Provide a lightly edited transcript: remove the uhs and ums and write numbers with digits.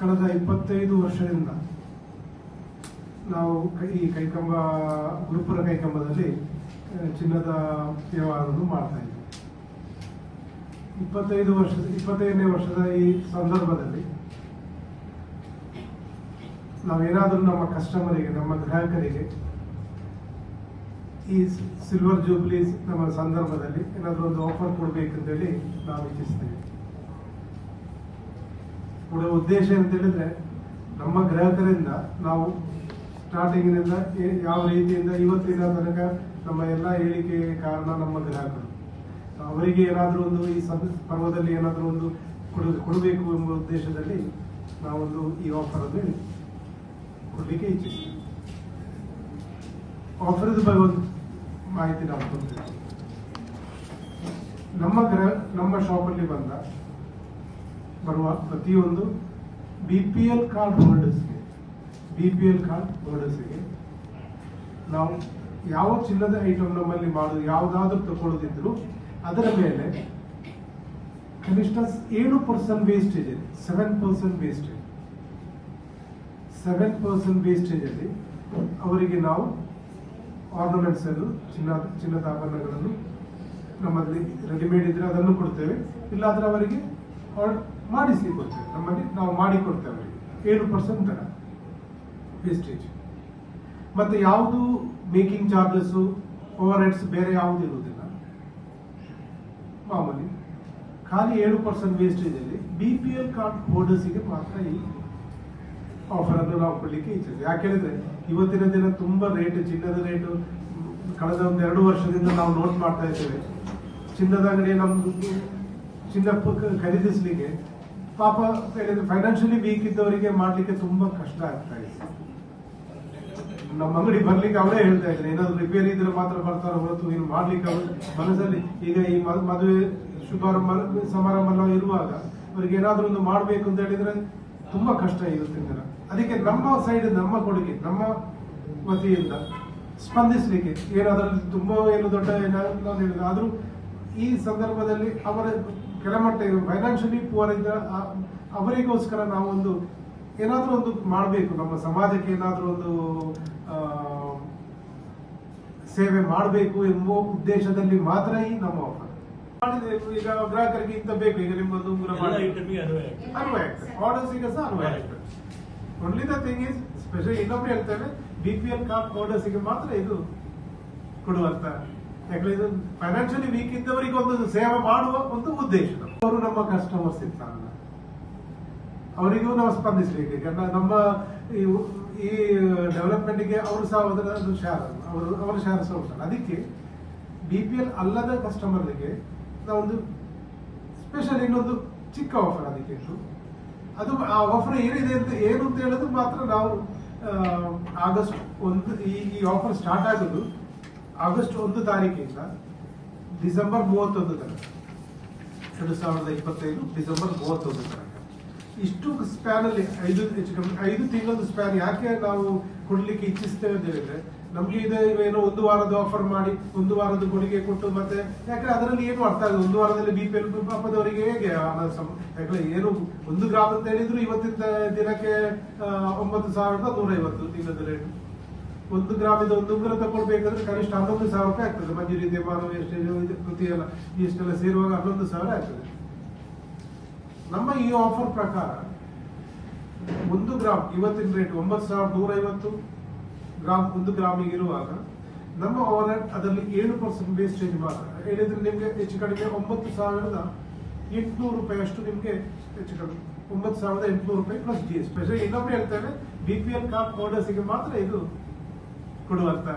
ಕಳೆದ 25 ವರ್ಷದಿಂದ ನಾವು ಈ ಕೈಕಂಬ ಗುರುಪುರ ಕೈಕಂಬದಲ್ಲಿ ಚಿನ್ನದ ವ್ಯವಹಾರವನ್ನು ಮಾಡ್ತಾ ಇದ್ದೀವಿ. 25ನೇ ವರ್ಷದ ಈ ಸಂದರ್ಭದಲ್ಲಿ ನಾವೇನಾದರೂ ನಮ್ಮ ಕಸ್ಟಮರಿಗೆ, ನಮ್ಮ ಗ್ರಾಹಕರಿಗೆ ಈ ಸಿಲ್ವರ್ ಜೂಬ್ಲೀಸ್ ನಮ್ಮ ಸಂದರ್ಭದಲ್ಲಿ ಏನಾದರೂ ಒಂದು ಆಫರ್ ಕೊಡಬೇಕಂತೇಳಿ ನಾವು ಇಚ್ಛಿಸ್ತೇವೆ. ಕೂಡ ಉದ್ದೇಶ ಅಂತ ಹೇಳಿದ್ರೆ, ನಮ್ಮ ಗ್ರಾಹಕರಿಂದ ನಾವು ಸ್ಟಾರ್ಟಿಂಗಿನಿಂದ ಯಾವ ರೀತಿಯಿಂದ ಇವತ್ತಿನ ತನಕ ನಮ್ಮ ಎಲ್ಲ ಹೇಳಿಕೆಗೆ ಕಾರಣ ನಮ್ಮ ಗ್ರಾಹಕರು. ಅವರಿಗೆ ಏನಾದರೂ ಒಂದು ಈ ಪರ್ವದಲ್ಲಿ ಏನಾದರೂ ಒಂದು ಕೊಡಬೇಕು ಎಂಬ ಉದ್ದೇಶದಲ್ಲಿ ನಾವೊಂದು ಈ ಆಫರ್ ಅನ್ನು ಕೊಡಲಿಕ್ಕೆ ಇಚ್ಛಿಸ್ತೀವಿ. ಆಫರ್ದ ಬಗ್ಗೆ ಒಂದು ಮಾಹಿತಿ ನಾವು ಕೊಡ್ತೇವೆ. ನಮ್ಮ ಶಾಪಲ್ಲಿ ಬರುವ ಪ್ರತಿಯೊಂದು BPL ಕಾರ್ಡ್ ಹೋಲ್ಡರ್ಸ್ಗೆ ನಾವು ಯಾವ ಚಿನ್ನದ ಐಟಮ್ ನಮ್ಮಲ್ಲಿ ಮಾಡೋದು ಯಾವುದಾದ್ರೂ ತಗೊಳ್ಳೋದಿದ್ರು ಅದರ ಮೇಲೆ ಕನಿಷ್ಠ 7% ವೇಸ್ಟೇಜ್ ಇದೆ. 7% ವೇಸ್ಟೇಜ್ ಅಲ್ಲಿ ಅವರಿಗೆ ನಾವು ಆರ್ನಮೆಂಟ್ಸ್ ಅನ್ನು ಚಿನ್ನದ ಆಭರಣಗಳನ್ನು ನಮ್ಮಲ್ಲಿ ರೆಡಿಮೇಡ್ ಇದ್ರೆ ಅದನ್ನು ಕೊಡ್ತೇವೆ, ಇಲ್ಲಾದ್ರೆ ಅವರಿಗೆ ಮಾಡಿಸಿ ಕೊಡ್ತೇವೆ. ನಮ್ಮಲ್ಲಿ ನಾವು ಮಾಡಿಕೊಡ್ತೇವೆ ಅವರಿಗೆ 7% ತರ ವೇಸ್ಟೇಜ್. ಮತ್ತೆ ಯಾವುದು ಮೇಕಿಂಗ್ ಚಾರ್ಜಸ್, ಓವರ್ ಹೆಡ್ಸ್ ಬೇರೆ ಯಾವುದು ಇರುವುದಿಲ್ಲ. ಮಾಮೂಲಿ ಖಾಲಿ 7% ವೇಸ್ಟೇಜ್ ಅಲ್ಲಿ BPL ಕಾರ್ಡ್ ಹೋಲ್ಡರ್ಸ್ಗೆ ಮಾತ್ರ ಈ ಆಫರ್ ಅನ್ನು ನಾವು ಕೊಡ್ಲಿಕ್ಕೆ ಇಚ್ಛಿಸ್ತೇವೆ. ಯಾಕೆ ಹೇಳಿದ್ರೆ ಇವತ್ತಿನ ದಿನ ತುಂಬಾ ಚಿನ್ನದ ರೇಟು ಕಳೆದ 1-2 ವರ್ಷದಿಂದ ನಾವು ನೋಟ್ ಮಾಡ್ತಾ ಇದ್ದೇವೆ. ಚಿನ್ನದ ಅಂಗಡಿ ನಮ್ದು ಚಿನ್ನ ಖರೀದಿಸ್ಲಿಕ್ಕೆ ಪಾಪ ಫೈನಾನ್ಷಿಯಲಿ ವೀಕ್ ಇದ್ದವರಿಗೆ ಮಾಡ್ಲಿಕ್ಕೆ ತುಂಬಾ ಕಷ್ಟ ಆಗ್ತಾ ಇದೆ. ನಮ್ಮ ಅಂಗಡಿ ಬರ್ಲಿಕ್ಕೆ ಅವರೇ ಹೇಳ್ತಾ ಇದ್ದಾರೆ, ಏನಾದ್ರು ರಿಪೇರಿ ಇದ್ರೆ ಮಾತ್ರ ಬರ್ತಾರ ಹೊರತು ಇನ್ನು ಮಾಡ್ಲಿಕ್ಕೆ ಅವರು ಮನಸ್ಸಲ್ಲಿ ಈಗ ಈ ಮದುವೆ ಸಮಾರಂಭ ಇರುವಾಗ ಅವ್ರಿಗೆ ಏನಾದ್ರೂ ಒಂದು ಮಾಡ್ಬೇಕು ಅಂತ ಹೇಳಿದ್ರೆ ತುಂಬಾ ಕಷ್ಟ ಇವತ್ತಿನ ದಿನ. ಅದಕ್ಕೆ ನಮ್ಮ ಸೈಡ್, ನಮ್ಮ ಕೊಡುಗೆ, ನಮ್ಮ ವತಿಯಿಂದ ಸ್ಪಂದಿಸಲಿಕ್ಕೆ ಏನಾದ್ರಲ್ಲಿ ತುಂಬಾ ಏನು ದೊಡ್ಡ ಏನಾದ್ರು ಹೇಳಿದ್ರೆ ಆದ್ರೂ ಈ ಸಂದರ್ಭದಲ್ಲಿ ಅವರ ಕೆಲಮಟ್ಟ ಫೈನಾನ್ಷಿಯಲಿ ಪುವರ್ ಇದ್ದ ಅವರಿಗೋಸ್ಕರ ನಾವೊಂದು ಏನಾದ್ರೂ ಒಂದು ಮಾಡಬೇಕು, ನಮ್ಮ ಸಮಾಜಕ್ಕೆ ಏನಾದ್ರೂ ಒಂದು ಸೇವೆ ಮಾಡಬೇಕು ಎಂಬ ಉದ್ದೇಶದಲ್ಲಿ ಮಾತ್ರ ಈ ನಮ್ಮ ಆಫರ್ ಮಾಡಿದೆ. ಈಗ ಗ್ರಾಹಕರಿಗೆ ಇಂತ ಬೇಕು, ಈಗ ನಿಮ್ಮದು ಅನ್ವಯ ಆಗ್ತದೆ, ಆರ್ಡರ್ಸ್ ಈಗ ಸಹ ಅನ್ವಯ ಆಗ್ತದೆ. Only the thing is special ಇನ್ನೊಬ್ರು ಹೇಳ್ತೇವೆ, BPL ಕಾರ್ಡ್ ಹೋಲ್ಡರ್ಸ್ಗೆ ಮಾತ್ರ ಇದು ಕೊಡುವಂತ. ಯಾಕಂದ್ರೆ ಇದು ಫೈನಾನ್ಷಿಯಲಿ ವೀಕ್ ಇದ್ದವರಿಗೆ ಒಂದು ಸೇವೆ ಮಾಡುವ ಒಂದು ಉದ್ದೇಶ. ಅವರು ನಮ್ಮ ಕಸ್ಟಮರ್ಸ್ ಇರ್ತಾರಲ್ಲ, ಅವರಿಗೂ ನಾವು ಸ್ಪಂದಿಸಬೇಕು. ನಮ್ಮ ಈ ಡೆವಲಪ್ಮೆಂಟ್ಗೆ ಅವರು ಸಹ ಅದರ ಶೇರ್, ಅವರ ಶೇರ್ ಸಹ ಉಂಟಲ್ಲ. ಅದಕ್ಕೆ BPL ಅಲ್ಲದ ಕಸ್ಟಮರ್ಗೆ ನಾವೊಂದು ಸ್ಪೆಷಲ್ ಇನ್ನೊಂದು ಚಿಕ್ಕ ಆಫರ್ ಅದಕ್ಕೆ ಇತ್ತು. ಅದು ಆ ಆಫರ್ ಏನಿದೆ ಅಂತ ಏನು ಅಂತ ಹೇಳೋದು ಮಾತ್ರ ನಾವು ಆಗಸ್ಟ್ 1 ಈ ಆಫರ್ ಸ್ಟಾರ್ಟ್ ಆಗೋದು ಆಗಸ್ಟ್ 1 ತಾರೀಕಿಂದ ಡಿಸೆಂಬರ್ 31 ತನಕ, 2025 ಡಿಸೆಂಬರ್ 31 ತನಕ. ಇಷ್ಟು ಸ್ಪ್ಯಾನ್ ಅಲ್ಲಿ 5 ತಿಂಗಳ ಸ್ಪ್ಯಾನ್ ಯಾಕೆ ನಾವು ಕೊಡ್ಲಿಕ್ಕೆ ಇಚ್ಛಿಸ್ತೇವೆ ಅಂತ ಹೇಳಿದ್ರೆ, ನಮ್ಗೆ ಏನೋ 1 ವಾರದ ಆಫರ್ ಮಾಡಿ 1 ವಾರದ ಕೊಡುಗೆ ಕೊಟ್ಟು ಮತ್ತೆ ಯಾಕಂದ್ರೆ ಅದರಲ್ಲಿ ಏನು ಅರ್ಥ ಆಗುತ್ತೆ. 1 ವಾರದಲ್ಲಿ BPL ಪಾಪದವರಿಗೆ ಹೇಗೆ ಯಾಕಂದ್ರೆ ಏನು 1 ಗ್ರಾಮ್ ಅಂತ ಹೇಳಿದ್ರು ಇವತ್ತಿನ ದಿನಕ್ಕೆ 9,150 ತಿಂಗಳ ರೇಟ್. 1 ಗ್ರಾಮಿಂದ 1 ಉಂಗುರ ತಗೊಳ್ಬೇಕಂದ್ರೆ ಕನಿಷ್ಠ 11,000 ರೂಪಾಯಿ ಆಗ್ತದೆ. ಮಂಜೂರಿ ದೇವಾನ ವೇಸ್ಟೇಜ್ ಕೃತಿ ಎಲ್ಲ ಇಷ್ಟೆಲ್ಲ ಸೇರುವಾಗ 11,000 ಆಗ್ತದೆ. ನಮ್ಮ ಈ ಆಫರ್ ಪ್ರಕಾರ 1 ಗ್ರಾಮ್ ಇವತ್ತಿನ ರೇಟ್ 9,150 ಗ್ರಾಮ್ 1 ಗ್ರಾಮಿಗೆ ಇರುವಾಗ ನಮ್ಮ ಓವರ್ ಹೆಡ್ ಅದರಲ್ಲಿ 7% ವೇಸ್ಟೇಜ್ ಮಾತ್ರ ಹೇಳಿದ್ರೆ ನಿಮ್ಗೆ ಹೆಚ್ಚು ಕಡಿಮೆ 9,800 ರೂಪಾಯಿ ಅಷ್ಟು ನಿಮ್ಗೆ ಹೆಚ್ಚು ಕಡಿಮೆ 9,800 ರೂಪಾಯಿ ಪ್ಲಸ್ GST. ಸ್ಪೆಷಲ್ ಇನ್ನೊಮ್ಮೆ ಹೇಳ್ತೇವೆ, BPL ಕಾರ್ಡ್ ಹೋಲ್ಡರ್ಸ್ಗೆ ಮಾತ್ರ ಇದು ಕೊಡುವಂತ.